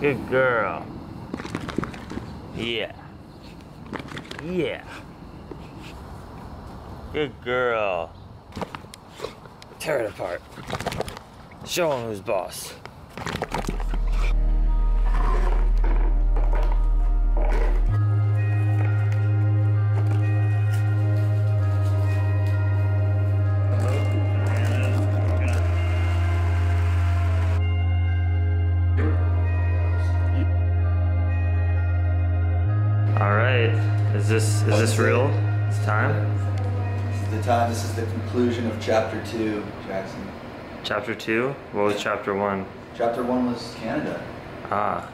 Good girl. Yeah. Yeah. Good girl. Tear it apart. Show him who's boss. Is this real? It's time? This is the time. This is the conclusion of chapter 2, Jackson. Chapter 2? What was chapter 1? Chapter 1 was Canada. Ah.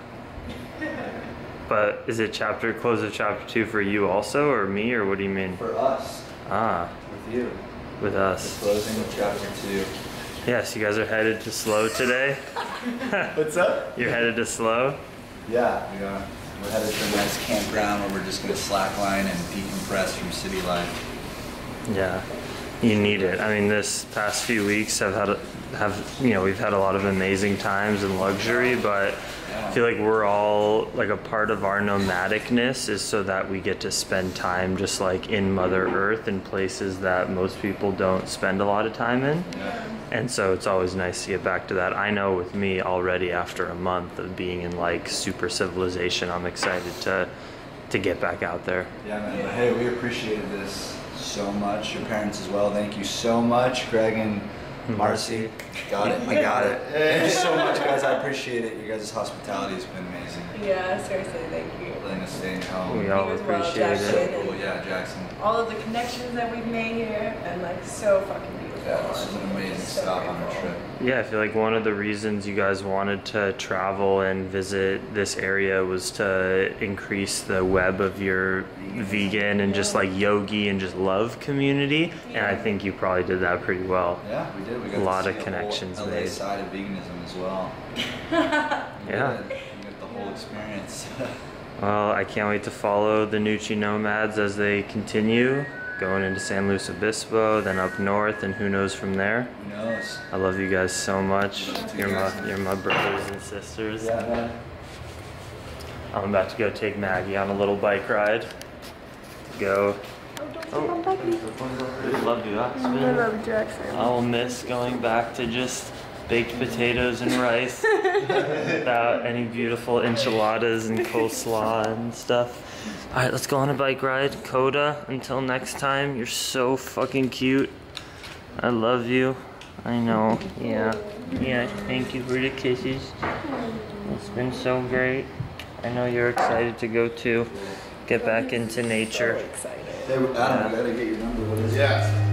But is it close of chapter 2 for you also, or me, or what do you mean? For us. Ah. With you. With us. The closing of chapter 2. Yes, you guys are headed to Slow today. What's up? You're headed to Slow? Yeah, we are. We're headed to a nice campground where we're just going to slackline and decompress from city life. Yeah, you need it. I mean, this past few weeks we've had a lot of amazing times and luxury, but I feel like we're all, like, a part of our nomadicness is so that we get to spend time just like in Mother Earth in places that most people don't spend a lot of time in. Yeah. And so it's always nice to get back to that. I know with me already after a month of being in like super civilization, I'm excited to get back out there. Yeah, man. But hey, we appreciated this so much. Your parents as well. Thank you so much, Greg and Marcy. Got it. I got it. Thank you so much, guys. I appreciate it. Your guys' hospitality has been amazing. Yeah, seriously, thank you. Letting us stay in home. We all appreciate it. Cool. Yeah, Jackson. All of the connections that we've made here, and like so fucking beautiful. Yeah, this is an amazing stop on our trip. Yeah, I feel like one of the reasons you guys wanted to travel and visit this area was to increase the web of your vegan and just like yogi and just love community. And I think you probably did that pretty well. Yeah, we did. We got a lot to of see connections the whole LA made. side of veganism as well. Yeah. You get the whole experience. Well, I can't wait to follow the Nucci Nomads as they continue, going into San Luis Obispo, then up north, and who knows from there. Who knows? I love you guys so much. You're my brothers and sisters. Yeah, man. I'm about to go take Maggie on a little bike ride. Go. Oh, I love you, Aspen. I love Jackson. I'll miss going back to just baked potatoes and rice without any beautiful enchiladas and coleslaw and stuff. All right, let's go on a bike ride. Coda, until next time, you're so fucking cute. I love you. I know. Yeah. Yeah, thank you for the kisses. It's been so great. I know you're excited to go too. Get back into nature. So excited. Hey, Adam, I gotta get your number. What is it? Yeah.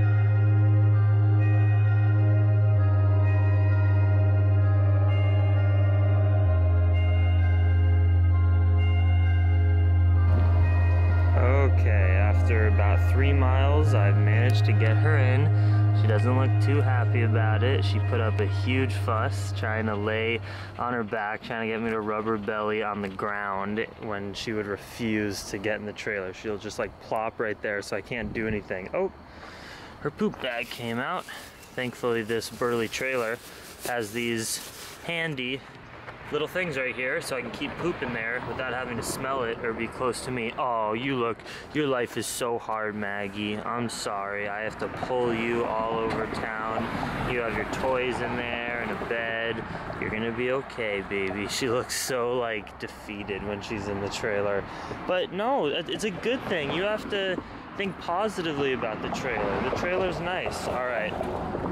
Okay, after about 3 miles, I've managed to get her in. She doesn't look too happy about it. She put up a huge fuss trying to lay on her back, trying to get me to rub her belly on the ground when she would refuse to get in the trailer. She'll just like plop right there, so I can't do anything. Oh, her poop bag came out. Thankfully, this burly trailer has these handy little things right here so I can keep poop in there without having to smell it or be close to me. Oh, your life is so hard, Maggie. I'm sorry. I have to pull you all over town. You have your toys in there and a bed. You're gonna be okay, baby. She looks so like defeated when she's in the trailer. But no, it's a good thing. You have to think positively about the trailer. The trailer's nice. All right,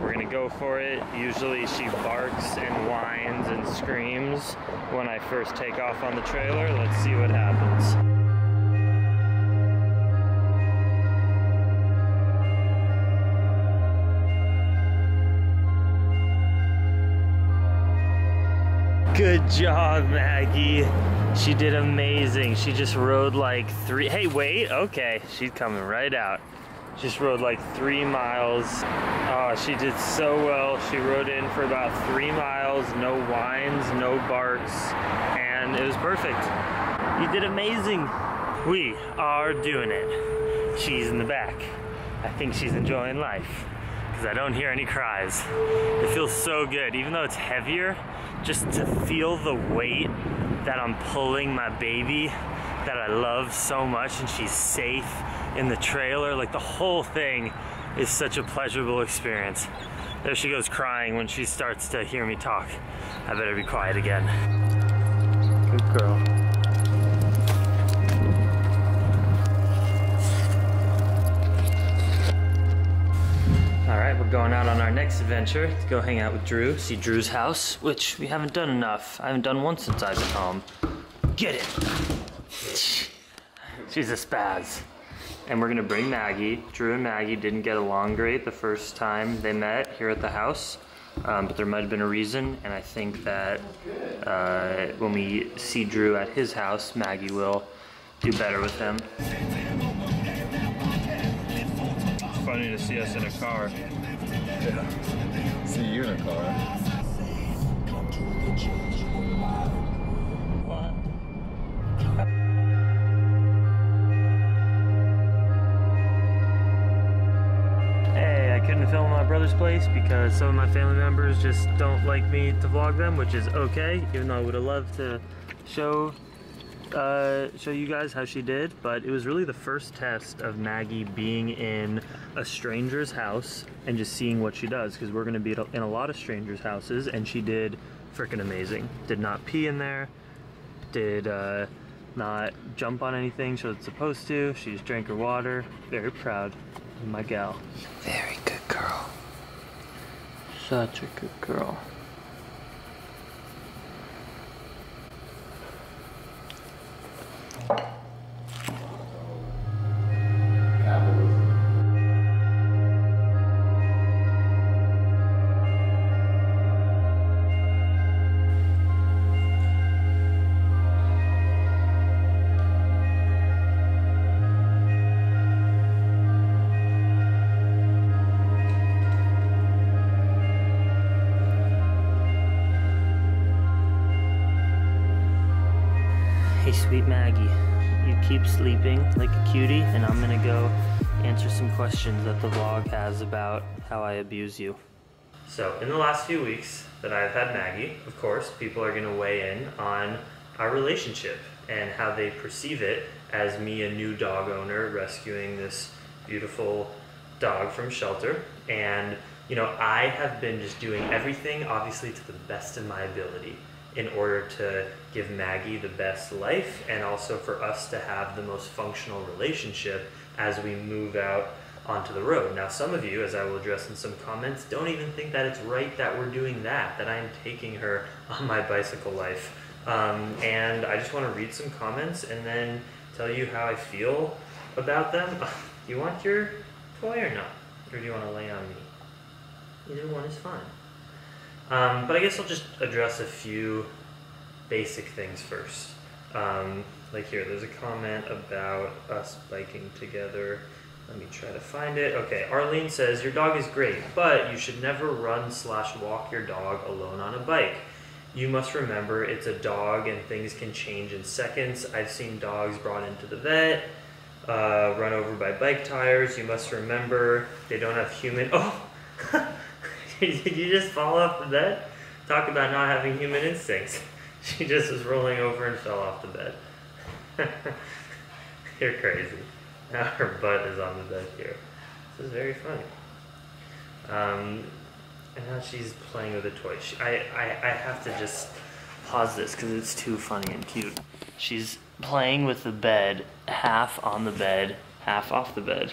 we're gonna go for it. Usually she barks and whines and screams when I first take off on the trailer. Let's see what happens. Good job, Maggie. She did amazing. She just rode like 3, hey, wait, okay, she's coming right out. Just rode like 3 miles. Oh, she did so well. She rode in for about 3 miles, no whines, no barks, and it was perfect. You did amazing. We are doing it. She's in the back. I think she's enjoying life because I don't hear any cries. It feels so good, even though it's heavier, just to feel the weight that I'm pulling my baby that I love so much, and she's safe in the trailer. Like, the whole thing is such a pleasurable experience. There she goes crying when she starts to hear me talk. I better be quiet again. Good girl. All right, we're going out on our next adventure to go hang out with Drew, see Drew's house, which we haven't done enough. I haven't done one since I've been home. Get it. She's a spaz. And we're gonna bring Maggie. Drew and Maggie didn't get along great the first time they met here at the house, but there might have been a reason, and I think that when we see Drew at his house, Maggie will do better with him. It's funny to see us in a car. Yeah. See you in a car. Couldn't film my brother's place because some of my family members just don't like me to vlog them, which is okay, even though I would have loved to show you guys how she did. But it was really the first test of Maggie being in a stranger's house and just seeing what she does, because we're going to be in a lot of strangers' houses, and she did freaking amazing. Did not pee in there, did not jump on anything she was supposed to. She just drank her water. Very proud of my gal. Very good girl. Such a good girl. Hey, sweet Maggie, you keep sleeping like a cutie, and I'm gonna go answer some questions that the vlog has about how I abuse you. So, in the last few weeks that I've had Maggie, of course, people are gonna weigh in on our relationship and how they perceive it as me, a new dog owner, rescuing this beautiful dog from shelter. And, you know, I have been just doing everything, obviously, to the best of my ability in order to give Maggie the best life, and also for us to have the most functional relationship as we move out onto the road. Now, some of you, as I will address in some comments, don't even think that it's right that we're doing that I am taking her on my bicycle life. And I just want to read some comments and then tell you how I feel about them. Do you want your toy or not? Or do you want to lay on me? Either one is fine. But I guess I'll just address a few basic things first. Like here, there's a comment about us biking together. Let me try to find it. Okay, Arlene says, your dog is great, but you should never run/walk your dog alone on a bike. You must remember it's a dog and things can change in seconds. I've seen dogs brought into the vet, run over by bike tires. You must remember they don't have human... Oh! Did you just fall off the bed? Talk about not having human instincts. She just was rolling over and fell off the bed. You're crazy. Now her butt is on the bed here. This is very funny. And now she's playing with a toy. I have to just pause this because it's too funny and cute. She's playing with the bed, half on the bed, half off the bed.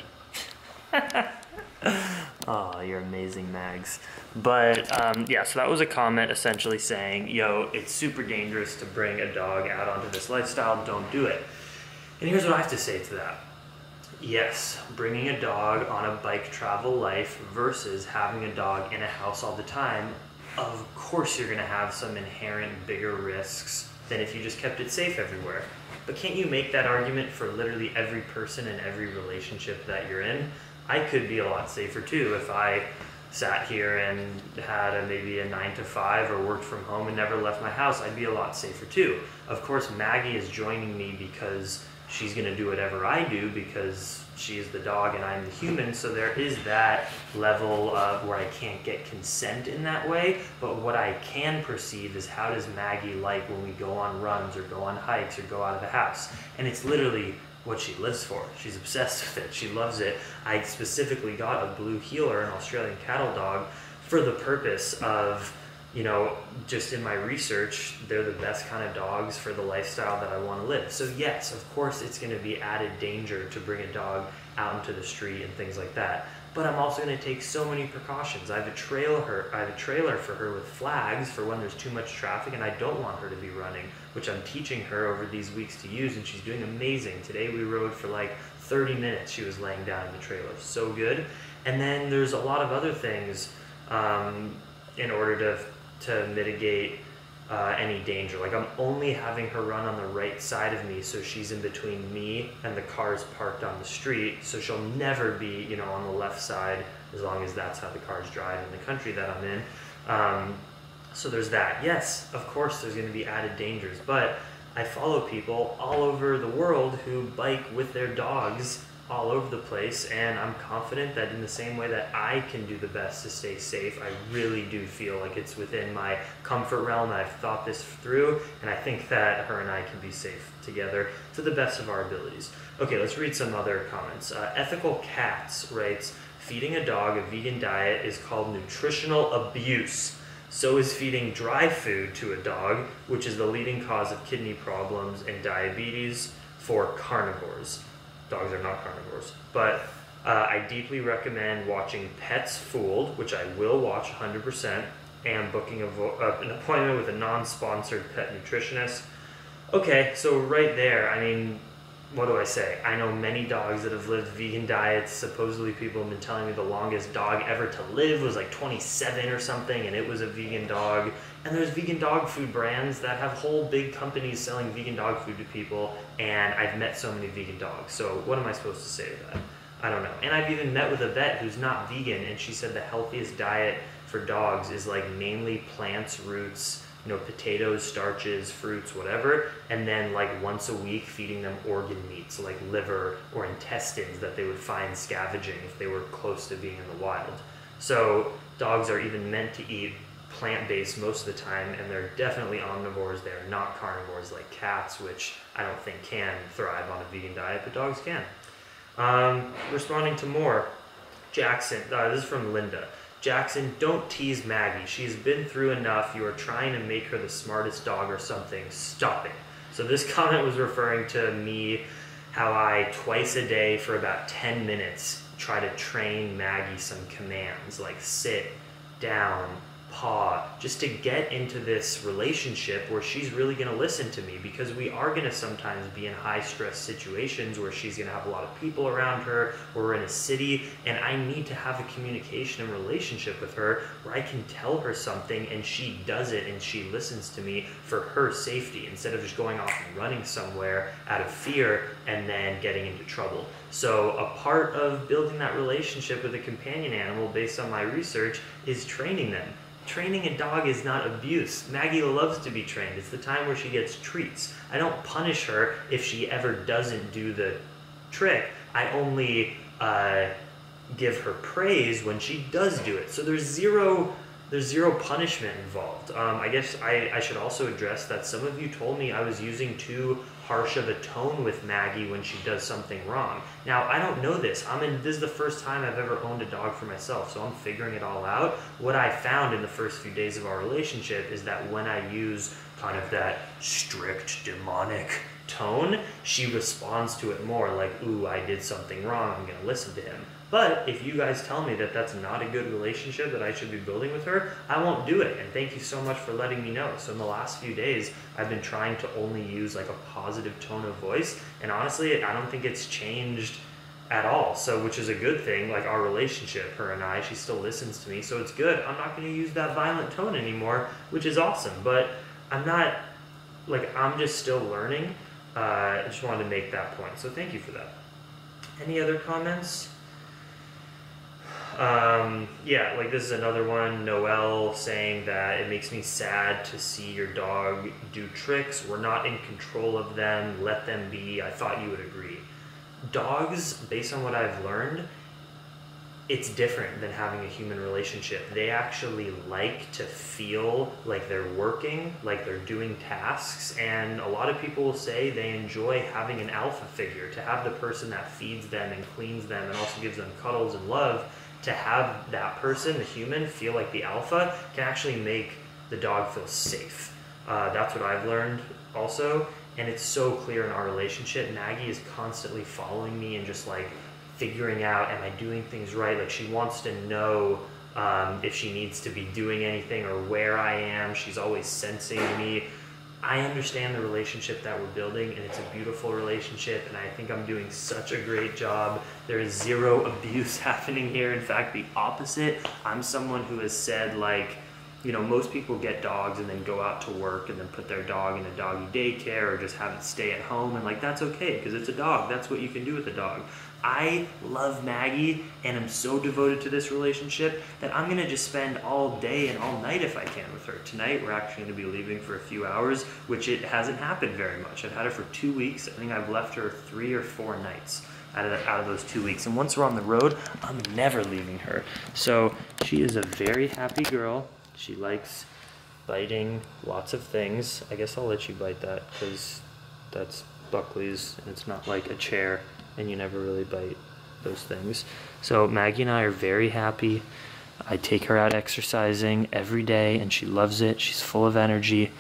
Oh, you're amazing, Mags. But yeah, so that was a comment essentially saying, yo, it's super dangerous to bring a dog out onto this lifestyle, don't do it. And here's what I have to say to that. Yes, bringing a dog on a bike travel life versus having a dog in a house all the time, of course you're gonna have some inherent bigger risks than if you just kept it safe everywhere. But can't you make that argument for literally every person in every relationship that you're in? I could be a lot safer too if I sat here and had maybe a 9-to-5 or worked from home and never left my house. I'd be a lot safer too. Of course, Maggie is joining me because she's going to do whatever I do because she is the dog and I'm the human. So there is that level of where I can't get consent in that way. But what I can perceive is, how does Maggie like when we go on runs or go on hikes or go out of the house? And it's literally what she lives for. She's obsessed with it. She loves it. I specifically got a blue heeler, an Australian cattle dog, for the purpose of, you know, just in my research, they're the best kind of dogs for the lifestyle that I want to live. So yes, of course, it's going to be added danger to bring a dog out into the street and things like that. But I'm also going to take so many precautions. I have a trailer for her with flags for when there's too much traffic and I don't want her to be running, which I'm teaching her over these weeks to use, and she's doing amazing. Today we rode for like 30 minutes. She was laying down in the trailer. So good. And then there's a lot of other things in order to mitigate any danger. Like, I'm only having her run on the right side of me, so she's in between me and the cars parked on the street, so she'll never be, you know, on the left side, as long as that's how the cars drive in the country that I'm in. So there's that. Yes, of course there's going to be added dangers, but I follow people all over the world who bike with their dogs all over the place, and I'm confident that in the same way that I can do the best to stay safe, I really do feel like it's within my comfort realm. I've thought this through, and I think that her and I can be safe together to the best of our abilities. Okay, let's read some other comments. Ethical Cats writes, feeding a dog a vegan diet is called nutritional abuse. So is feeding dry food to a dog, which is the leading cause of kidney problems and diabetes for carnivores. Dogs are not carnivores. But I deeply recommend watching Pets Fooled, which I will watch 100%, and booking an appointment with a non-sponsored pet nutritionist. Okay, so right there, I mean, what do I say? I know many dogs that have lived vegan diets. Supposedly people have been telling me the longest dog ever to live was like 27 or something, and it was a vegan dog. And there's vegan dog food brands that have whole big companies selling vegan dog food to people, and I've met so many vegan dogs. So what am I supposed to say to that? I don't know. And I've even met with a vet who's not vegan, and she said the healthiest diet for dogs is like mainly plants, roots, you know, potatoes, starches, fruits, whatever, and then like once a week feeding them organ meat, so like liver or intestines that they would find scavenging if they were close to being in the wild. So dogs are even meant to eat plant-based most of the time, and they're definitely omnivores. They're not carnivores like cats, which I don't think can thrive on a vegan diet, but dogs can. Responding to more, Jackson, this is from Linda. Jackson, don't tease Maggie. She's been through enough. You are trying to make her the smartest dog or something. Stop it. So this comment was referring to me, how I twice a day for about 10 minutes try to train Maggie some commands like sit, down, paw, just to get into this relationship where she's really going to listen to me, because we are going to sometimes be in high stress situations where she's going to have a lot of people around her, or we're in a city, and I need to have a communication and relationship with her where I can tell her something and she does it and she listens to me for her safety, instead of just going off and running somewhere out of fear and then getting into trouble. So a part of building that relationship with a companion animal, based on my research, is training them. Training a dog is not abuse. Maggie loves to be trained. It's the time where she gets treats. I don't punish her if she ever doesn't do the trick. I only give her praise when she does do it. So there's zero punishment involved. I guess I should also address that some of you told me I was using too harsh of a tone with Maggie when she does something wrong. Now, I don't know this. This is the first time I've ever owned a dog for myself, so I'm figuring it all out. What I found in the first few days of our relationship is that when I use kind of that strict, demonic tone, she responds to it more like, ooh, I did something wrong, I'm gonna listen to him. But if you guys tell me that that's not a good relationship that I should be building with her, I won't do it. And thank you so much for letting me know. So in the last few days, I've been trying to only use like a positive tone of voice. And honestly, I don't think it's changed at all. So, which is a good thing, like our relationship, her and I, she still listens to me. So it's good. I'm not going to use that violent tone anymore, which is awesome. But I'm just still learning. I just wanted to make that point. So thank you for that. Any other comments? Yeah, like this is another one. Noelle saying that it makes me sad to see your dog do tricks. We're not in control of them. Let them be. I thought you would agree. Dogs, based on what I've learned, it's different than having a human relationship. They actually like to feel like they're working, like they're doing tasks, and a lot of people will say they enjoy having an alpha figure, to have the person that feeds them and cleans them and also gives them cuddles and love. To have that person, the human, feel like the alpha can actually make the dog feel safe. That's what I've learned also, and it's so clear in our relationship. Maggie is constantly following me and just like figuring out, am I doing things right? Like she wants to know if she needs to be doing anything or where I am. She's always sensing me. I understand the relationship that we're building, and it's a beautiful relationship, and I think I'm doing such a great job. There is zero abuse happening here. In fact, the opposite. I'm someone who has said, like, you know, most people get dogs and then go out to work and then put their dog in a doggy daycare or just have it stay at home, and like that's okay because it's a dog. That's what you can do with a dog. I love Maggie and I'm so devoted to this relationship that I'm gonna just spend all day and all night if I can with her. Tonight we're actually gonna be leaving for a few hours, which it hasn't happened very much. I've had her for 2 weeks. I think I've left her 3 or 4 nights out of those 2 weeks. And once we're on the road, I'm never leaving her. So she is a very happy girl. She likes biting lots of things. I guess I'll let you bite that because that's Buckley's and it's not like a chair and you never really bite those things. So Maggie and I are very happy. I take her out exercising every day and she loves it. She's full of energy.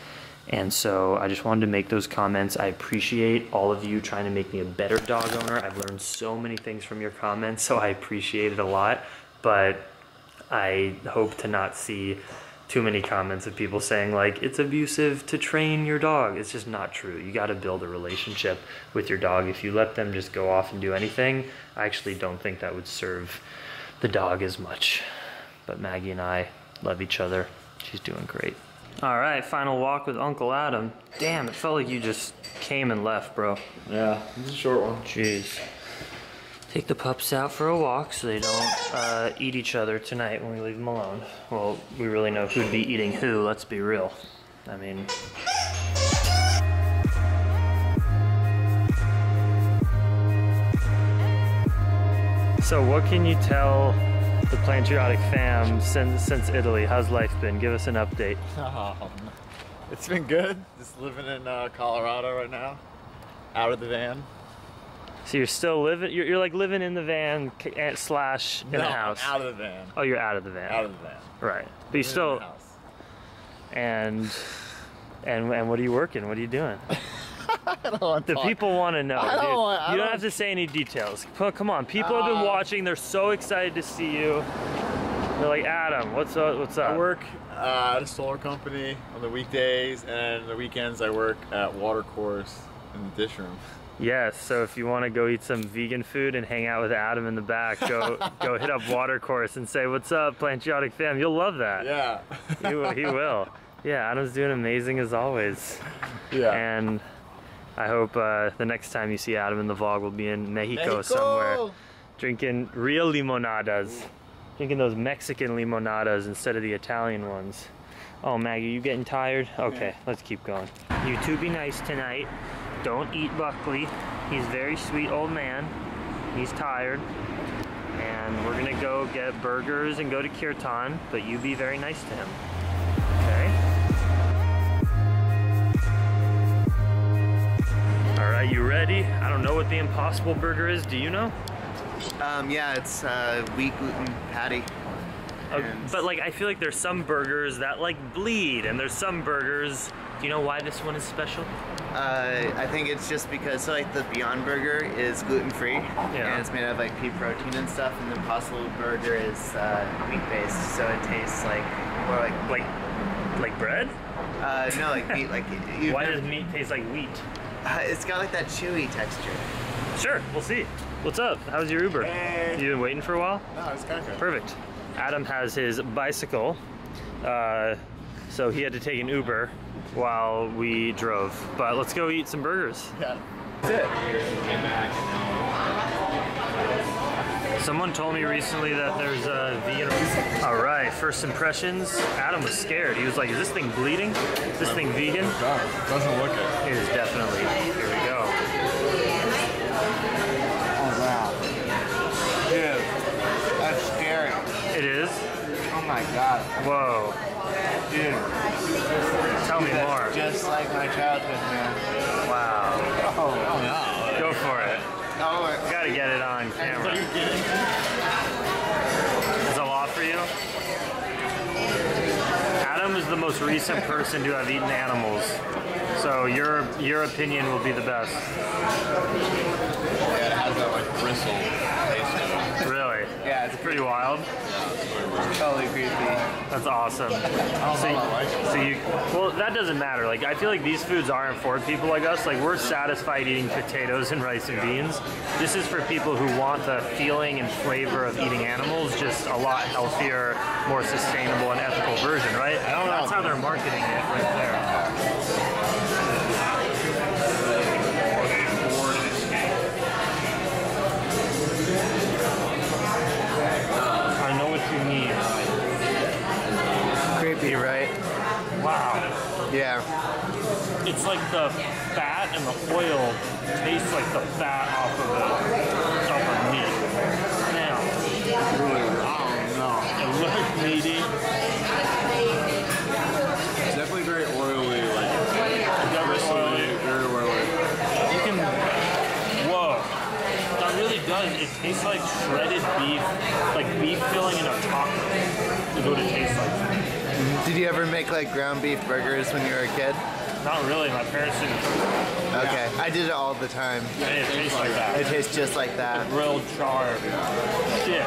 And so I just wanted to make those comments. I appreciate all of you trying to make me a better dog owner. I've learned so many things from your comments, so I appreciate it a lot. But I hope to not see too many comments of people saying like it's abusive to train your dog. It's just not true. You got to build a relationship with your dog. If you let them just go off and do anything, I actually don't think that would serve the dog as much. But Maggie and I love each other. She's doing great. All right, final walk with Uncle Adam. Damn, it felt like you just came and left, bro. Yeah, it's a short one. Jeez. Take the pups out for a walk so they don't eat each other tonight when we leave them alone. Well, we really know who'd be eating who, let's be real. I mean... So what can you tell the Plantriotic fam since Italy? How's life been? Give us an update. It's been good. Just living in Colorado right now. Out of the van. So you're still living, you're like living in the van slash in the house? I'm out of the van. Oh, you're out of the van. Out of the van. Right. But you still... In the house. And what are you working? What are you doing? I don't want to The talk. people want to know. I You don't have to say any details. Come on, people have been watching. They're so excited to see you. They're like, Adam, what's up? What's up? I work at a solar company on the weekdays, and the weekends I work at Watercourse in the dish room. Yes, so if you want to go eat some vegan food and hang out with Adam in the back, go hit up Watercourse and say, what's up, Plantriotic fam? You'll love that. Yeah. He will. Yeah, Adam's doing amazing as always. Yeah. And I hope the next time you see Adam in the vlog will be in Mexico somewhere, drinking real limonadas, drinking those Mexican limonadas instead of the Italian ones. Oh, Maggie, you getting tired? Okay, let's keep going. You two be nice tonight. Don't eat Buckley. He's a very sweet old man. He's tired. And we're gonna go get burgers and go to Kirtan, but you be very nice to him. Okay? All right, you ready? I don't know what the Impossible Burger is. Do you know? Yeah, it's wheat gluten patty. But like, I feel like there's some burgers that like bleed, and there's some burgers. Do you know why this one is special? I think it's just because like the Beyond Burger is gluten-free, and it's made of like pea protein and stuff, and the Impossible Burger is wheat-based, so it tastes like more like bread? No, like meat. Like why does meat taste like wheat? It's got like that chewy texture. Sure, we'll see. What's up? How's your Uber? Hey. You been waiting for a while? No, it's kind of good. Perfect. Adam has his bicycle, so he had to take an Uber while we drove. But let's go eat some burgers. Yeah. That's Someone told me recently that there's a vegan. All right, first impressions. Adam was scared. He was like, is this thing bleeding? Is this thing vegan? It doesn't look it. It is definitely. Here we go. Oh wow. Dude, that's scary. It is? Oh my god. Whoa. Dude. Tell me That's more. just like my childhood, man. Wow. Oh no. Go for it. Oh, Gotta get it on camera. Is a lot for you? Adam is the most recent person to have eaten animals, so your opinion will be the best. Yeah, it has that like bristle taste to it. Really? yeah, It's pretty wild. it's totally creepy. That's awesome. So you, well, that doesn't matter. Like, I feel like these foods aren't for people like us. Like, we're satisfied eating potatoes and rice and beans. This is for people who want the feeling and flavor of eating animals, just a lot healthier, more sustainable, and ethical version, right? I don't know. That's how they're marketing it right there. I know what you need. Creepy, right? Wow. Yeah. It's like the fat and the oil tastes like the fat off of meat. Now, it looks meaty. It's definitely very oily, like bristly, very oily. You can, whoa. That really does. It tastes like shredded beef, like beef filling in a taco is what it tastes like. Did you ever make like ground beef burgers when you were a kid? Not really, my parents didn't. Okay, I did it all the time. And it tastes like that. It tastes just like that. Grilled char. Shit.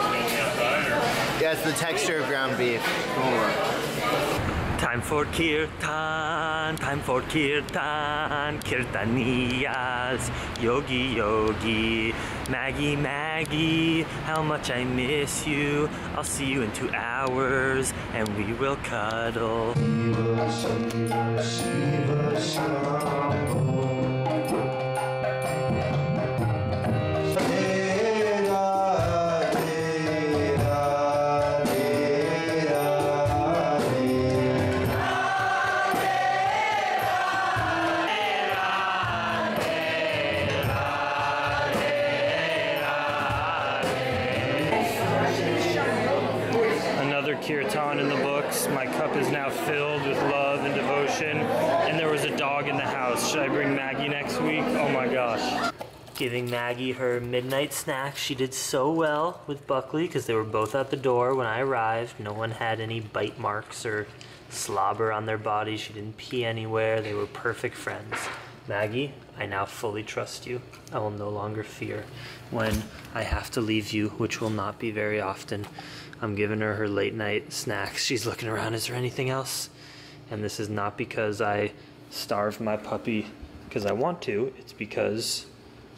Yeah, it's the texture of ground beef. Time for Kirtan, time for Kirtan, Kirtaniyas, Yogi Yogi, Maggie Maggie, how much I miss you, I'll see you in 2 hours, and we will cuddle. Kirtan in the books. My cup is now filled with love and devotion. And there was a dog in the house. Should I bring Maggie next week? Oh my gosh. Giving Maggie her midnight snack. She did so well with Buckley because they were both at the door when I arrived. No one had any bite marks or slobber on their body. She didn't pee anywhere. They were perfect friends. Maggie, I now fully trust you. I will no longer fear when I have to leave you, which will not be very often. I'm giving her her late night snacks. She's looking around, is there anything else? And this is not because I starved my puppy because I want to. It's because,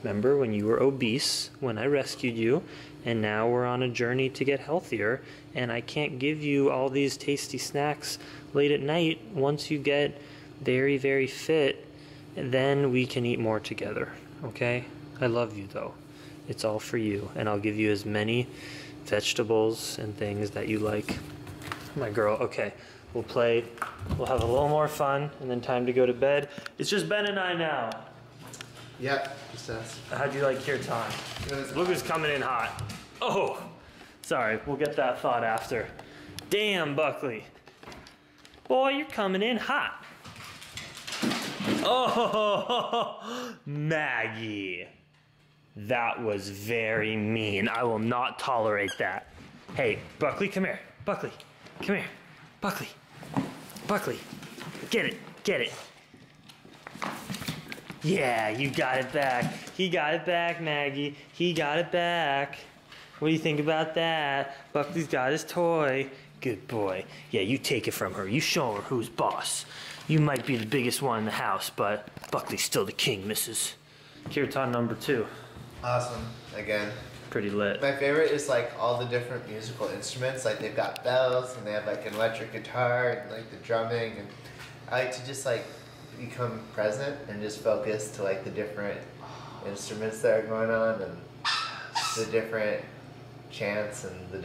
remember when you were obese, when I rescued you, and now we're on a journey to get healthier, and I can't give you all these tasty snacks late at night. Once you get very, very fit, then we can eat more together, okay? I love you though. It's all for you, and I'll give you as many vegetables and things that you like. My girl, okay, we'll play, we'll have a little more fun, and then time to go to bed. It's just Ben and I now. Yep, just us. How'd you like Kirtan? Look who's coming in hot. Oh, sorry, we'll get that thought after. Damn, Buckley. Boy, you're coming in hot. Oh, Maggie. That was very mean. I will not tolerate that. Hey, Buckley, come here. Buckley, come here. Buckley, Buckley, get it, get it. Yeah, you got it back. He got it back, Maggie. He got it back. What do you think about that? Buckley's got his toy. Good boy. Yeah, you take it from her. You show her who's boss. You might be the biggest one in the house, but Buckley's still the king, missus. Kirtan number 2. Awesome. Again. Pretty lit. My favorite is like all the different musical instruments. Like they've got bells and they have like an electric guitar and like the drumming, and I like to just like become present and just focus to like the different instruments that are going on and the different chants and the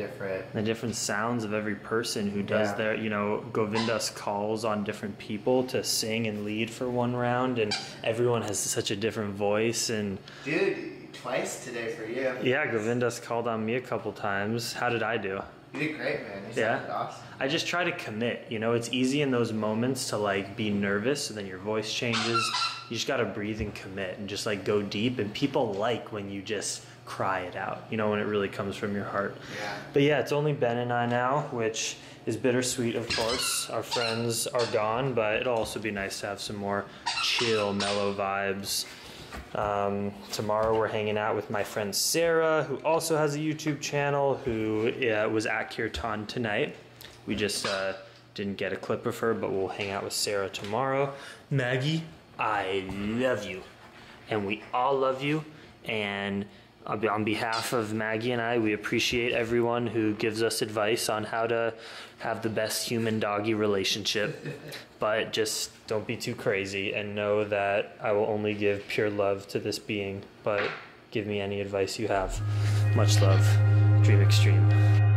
different sounds of every person who does their, you know, Govindas calls on different people to sing and lead for one round, and everyone has such a different voice. And dude, twice today for you. Yeah, Govindas called on me a couple times. How did I do? You did great, man. You sounded awesome. I just try to commit. You know, it's easy in those moments to like be nervous, and then your voice changes. You just gotta breathe and commit and just like go deep. And people like when you just cry it out, you know, when it really comes from your heart. Yeah. But yeah, it's only Ben and I now, which is bittersweet, of course. Our friends are gone, but it'll also be nice to have some more chill, mellow vibes. Tomorrow we're hanging out with my friend Sarah, who also has a YouTube channel, who was at Kirtan tonight. We just didn't get a clip of her, but we'll hang out with Sarah tomorrow. Maggie, I love you, and we all love you, and on behalf of Maggie and I, we appreciate everyone who gives us advice on how to have the best human-doggy relationship. But just don't be too crazy, and know that I will only give pure love to this being. But give me any advice you have. Much love. Dream extreme.